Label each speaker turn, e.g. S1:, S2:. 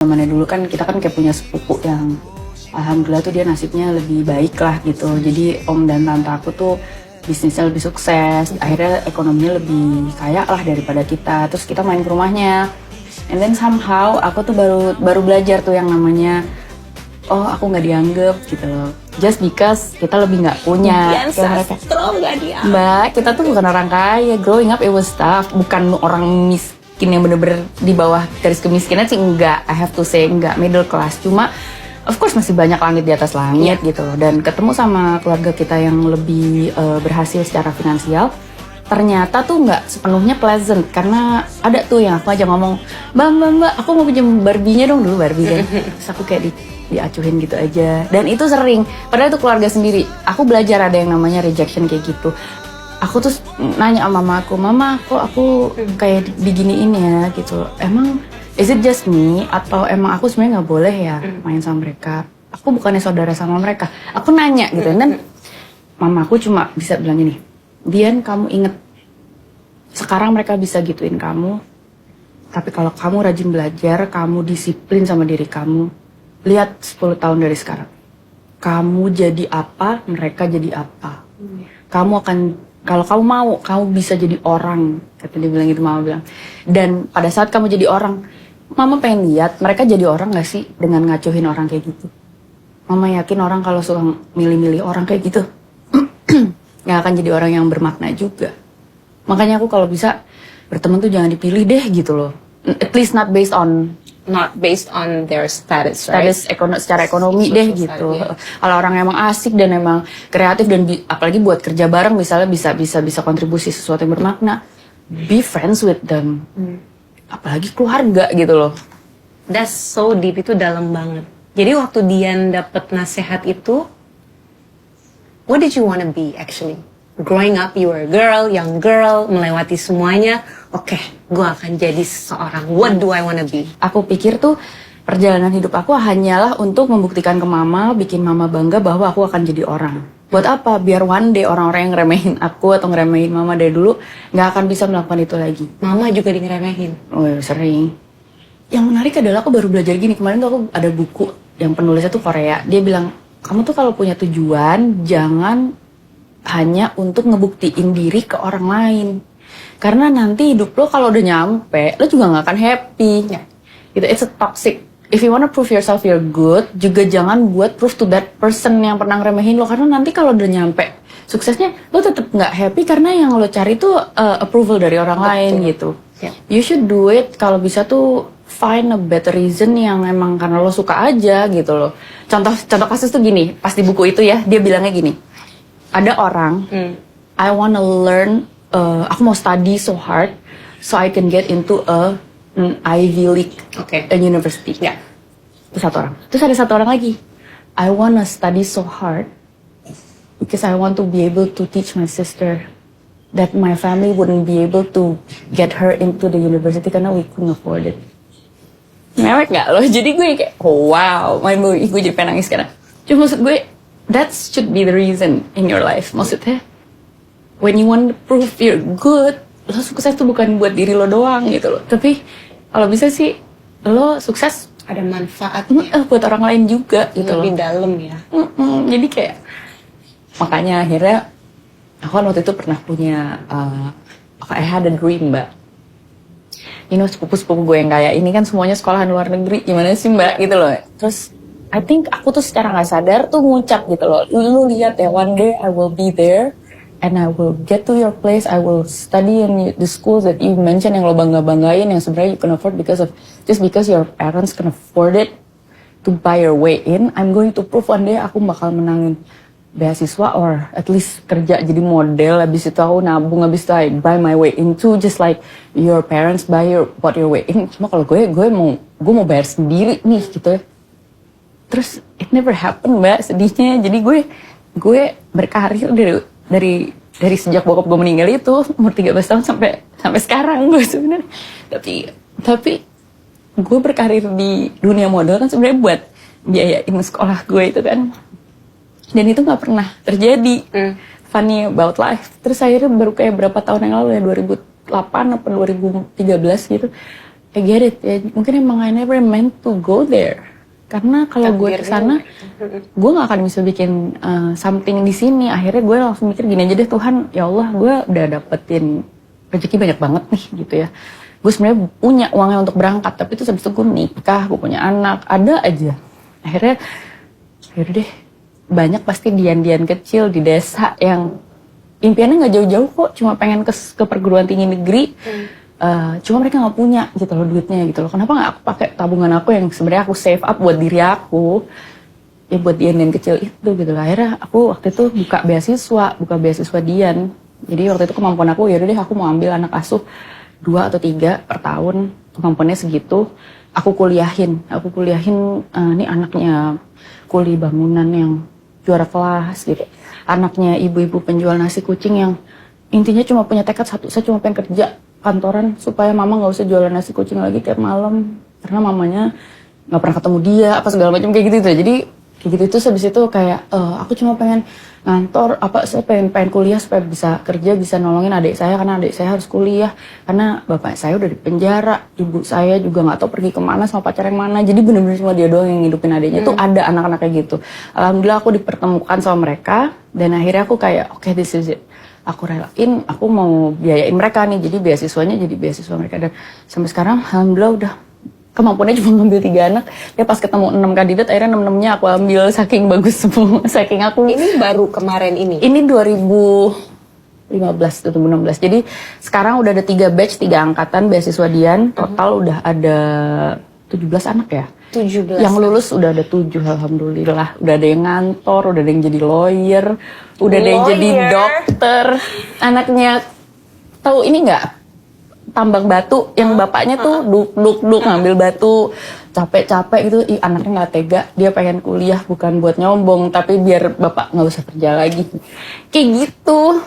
S1: Zamannya dulu kan kita kan kayak punya sepupu yang alhamdulillah tuh dia nasibnya lebih baik lah gitu. Jadi om dan tante aku tuh bisnisnya lebih sukses, akhirnya ekonominya lebih kaya lah daripada kita. Terus kita main ke rumahnya, and then somehow aku tuh baru belajar tuh yang namanya oh aku nggak dianggap gitu loh. Just because kita lebih nggak punya.
S2: Nggak dia.
S1: Mbak, kita tuh bukan orang kaya. Growing up it was tough. Bukan orang miskin yang bener-bener di bawah garis kemiskinan sih enggak. I have to say enggak, middle class. Cuma of course masih banyak langit di atas langit gitu loh. Dan ketemu sama keluarga kita yang lebih berhasil secara finansial, ternyata tuh nggak sepenuhnya pleasant. Karena ada tuh yang aku aja ngomong, mbak, aku mau pinjam Barbie-nya dong dulu Barbie kan. Terus aku kayak diacuhin gitu aja. Dan itu sering, padahal itu keluarga sendiri. Aku belajar ada yang namanya rejection kayak gitu. Aku tuh nanya sama mama kok aku kayak beginiin ya gitu. Emang is it just me atau emang aku sebenarnya nggak boleh ya main sama mereka? Aku bukannya saudara sama mereka. Aku nanya gitu. Dan mama aku cuma bisa bilang gini, Dian kamu inget sekarang mereka bisa gituin kamu. Tapi kalau kamu rajin belajar, kamu disiplin sama diri kamu, lihat 10 tahun dari sekarang. Kamu jadi apa, mereka jadi apa. Kamu akan, kalau kamu mau, kamu bisa jadi orang. Kata dia bilang gitu, mama bilang. Dan pada saat kamu jadi orang, mama pengen lihat mereka jadi orang gak sih dengan ngacuhin orang kayak gitu. Mama yakin orang kalau suka milih-milih orang kayak gitu, gak akan jadi orang yang bermakna juga. Makanya aku kalau bisa berteman tuh jangan dipilih deh gitu loh. At least not based on
S2: their status, right?
S1: Secara ekonomi deh gitu. Kalau orang emang asik dan emang kreatif dan apalagi buat kerja bareng misalnya bisa kontribusi sesuatu yang bermakna, be friends with them. Apalagi keluarga gitu loh.
S2: That's so deep, itu dalam banget. Jadi waktu Dian dapet nasihat itu, what did you wanna be actually? Growing up, you were a girl, young girl, melewati semuanya. Oke, gue akan jadi seseorang. What do I wanna be?
S1: Aku pikir tuh perjalanan hidup aku hanyalah untuk membuktikan ke mama, bikin mama bangga bahwa aku akan jadi orang. Buat apa? Biar one day orang-orang yang ngeremehin aku atau ngeremehin mama dari dulu nggak akan bisa melakukan itu lagi.
S2: Mama juga di ngeremehin.
S1: Oh sering. Yang menarik adalah aku baru belajar gini. Kemarin tuh aku ada buku yang penulisnya tuh Korea. Dia bilang, kamu tuh kalau punya tujuan jangan hanya untuk ngebuktiin diri ke orang lain. Karena nanti hidup lo kalau udah nyampe, lo juga gak akan happy. Gitu, it's a toxic. If you wanna prove yourself you're good, juga jangan buat proof to that person yang pernah ngeremehin lo. Karena nanti kalau udah nyampe suksesnya, lo tetap gak happy karena yang lo cari tuh approval dari orang lain gitu. You should do it, kalau bisa tuh find a better reason yang emang karena lo suka aja gitu loh. Contoh kasus tuh gini, pas di buku itu ya, dia bilangnya gini. Ada orang, I wanna learn, aku mau study so hard, so I can get into an Ivy League, a university. Itu satu orang. Terus ada satu orang lagi, I wanna study so hard, because I want to be able to teach my sister that my family wouldn't be able to get her into the university karena we couldn't afford it. Mewek gak loh? Jadi gue kayak, oh wow, gue jadi pengen nangis sekarang. Cuma maksud gue, that should be the reason in your life. Maksudnya, when you want to prove you're good, lo sukses tuh bukan buat diri lo doang gitu loh. Tapi kalau bisa sih, lo sukses
S2: ada manfaatnya
S1: buat orang lain juga gitu loh.
S2: Lebih dalam ya.
S1: Jadi kayak, makanya akhirnya, aku kan waktu itu pernah punya, I had a dream mbak. You know, sepupu-sepupu gue yang kayak ini kan semuanya sekolahan luar negeri, gimana sih mbak gitu loh. Terus I think aku tuh secara gak sadar tuh ngucap gitu loh. Lu lihat ya, one day I will be there and I will get to your place. I will study in the schools that you mentioned yang lo bangga-banggain, yang sebenarnya you can afford just because your parents can afford it to buy your way in. I'm going to prove one day aku bakal menangin beasiswa or at least kerja jadi model. Habis itu aku nabung, habis itu I buy my way into just like your parents bought your way in. Cuma kalau gue mau bayar sendiri nih gitu ya. Terus it never happened mbak, sedihnya. Jadi gue berkarir dari sejak bokap gue meninggal itu umur 13 tahun sampai sekarang gue sebenarnya. Tapi gue berkarir di dunia model kan sebenarnya buat biayain sekolah gue itu kan. Dan itu nggak pernah terjadi. Funny about life. Terus akhirnya baru kayak berapa tahun yang lalu ya, 2008 atau 2013 gitu. I get it ya, mungkin emang I never meant to go there. Karena kalau gue kesana, gue gak akan bisa bikin something di sini. Akhirnya gue langsung mikir gini aja deh, Tuhan, ya Allah, gue udah dapetin rezeki banyak banget nih gitu ya. Gue sebenarnya punya uangnya untuk berangkat, tapi itu habis itu gue nikah, gue punya anak, ada aja. Akhirnya, yaudah deh, banyak pasti dian-dian kecil di desa yang impiannya nggak jauh-jauh kok, cuma pengen ke perguruan tinggi negeri. Cuma mereka nggak punya gitu loh duitnya gitu loh. Kenapa nggak aku pakai tabungan aku yang sebenarnya aku save up buat diri aku, ya buat dian-dian kecil itu gitu loh. Akhirnya aku waktu itu buka beasiswa dian. Jadi waktu itu kemampuan aku ya udah deh, aku mau ambil anak asuh 2 atau 3 per tahun, kemampuannya segitu. Aku kuliahin ini anaknya kuli bangunan yang juara kelas gitu. Anaknya ibu-ibu penjual nasi kucing yang intinya cuma punya tekad satu, saya cuma pengen kerja kantoran supaya mama nggak usah jualan nasi kucing lagi tiap malam, karena mamanya nggak pernah ketemu dia apa segala macam kayak gitu. Jadi kayak gitu itu habis itu kayak aku cuma pengen ngantor saya pengen kuliah supaya bisa kerja, bisa nolongin adik saya karena adik saya harus kuliah karena bapak saya udah di penjara, ibu saya juga nggak tahu pergi kemana sama pacar yang mana. Jadi bener-bener cuma dia doang yang ngidupin adiknya. Tuh ada anak-anak kayak gitu. Alhamdulillah aku dipertemukan sama mereka dan akhirnya aku kayak oke, this is it. Aku relain, aku mau biayain mereka nih, jadi beasiswanya jadi beasiswa mereka. Dan sampai sekarang alhamdulillah udah kemampuannya cuma ngambil 3 anak. Ya pas ketemu 6 kandidat, akhirnya 6-6-nya aku ambil saking bagus semua. Saking aku.
S2: Ini baru kemarin ini?
S1: Ini 2016 Jadi sekarang udah ada 3 batch, 3 angkatan beasiswa Dian. Total udah ada 17 anak ya.
S2: 17.
S1: Yang lulus udah ada 7, alhamdulillah. Udah ada yang ngantor, udah ada yang jadi lawyer, udah ada yang jadi dokter. Anaknya tahu ini nggak? Tambang batu yang bapaknya tuh duk ngambil batu, capek-capek gitu. Anaknya nggak tega, dia pengen kuliah bukan buat nyombong, tapi biar bapak nggak usah kerja lagi. Kayak gitu.